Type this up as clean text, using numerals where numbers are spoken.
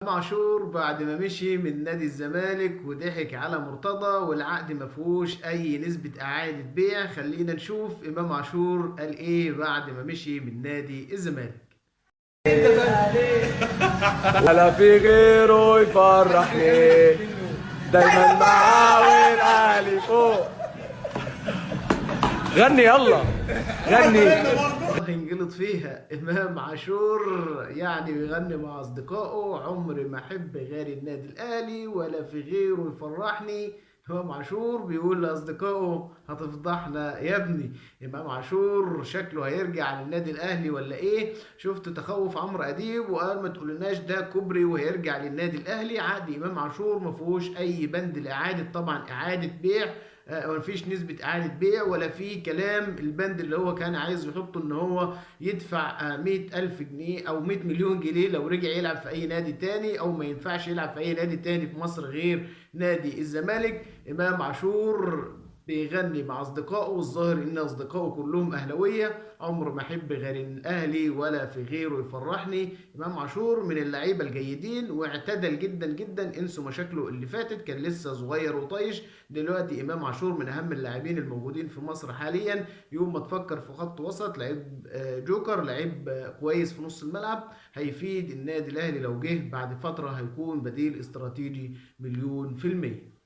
إمام عاشور بعد ما مشي من نادي الزمالك وضحك على مرتضى والعقد ما فيهوش اي نسبة اعادة بيع. خلينا نشوف امام عاشور قال ايه بعد ما مشي من نادي الزمالك. ولا في غيره يفرحني، دايما معاه والاهلي فوق. غني يلا، غني. هينجلط فيها امام عاشور، يعني بيغني مع اصدقائه عمري ما احب غير النادي الاهلي ولا في غيره يفرحني. امام عاشور بيقول لاصدقائه هتفضحنا يا ابني. امام عاشور شكله هيرجع للنادي الاهلي ولا ايه؟ شفت تخوف عمرو اديب وقال ما تقولناش ده كوبري وهيرجع للنادي الاهلي. عقد امام عاشور ما فيهوش اي بند لاعاده، طبعا اعاده بيع. مفيش نسبة إعادة بيع ولا في كلام. البند اللي هو كان عايز يحطه إن هو يدفع 100 ألف جنيه أو 100 مليون جنيه لو رجع يلعب في أي نادي تاني، أو ما ينفعش يلعب في أي نادي تاني في مصر غير نادي الزمالك. إمام عاشور بيغني مع أصدقائه، والظاهر إن أصدقائه كلهم أهلاوية. عمر ما أحب غير الأهلي ولا في غيره يفرحني. إمام عاشور من اللعيبة الجيدين واعتدل جدا جدا. انسوا مشاكله اللي فاتت، كان لسه صغير وطايش. دلوقتي امام عاشور من اهم اللاعبين الموجودين في مصر حاليا. يوم ما تفكر في خط وسط لعيب جوكر، لعيب كويس في نص الملعب، هيفيد النادي الاهلي. لو جه بعد فترة هيكون بديل استراتيجي مليون في المية.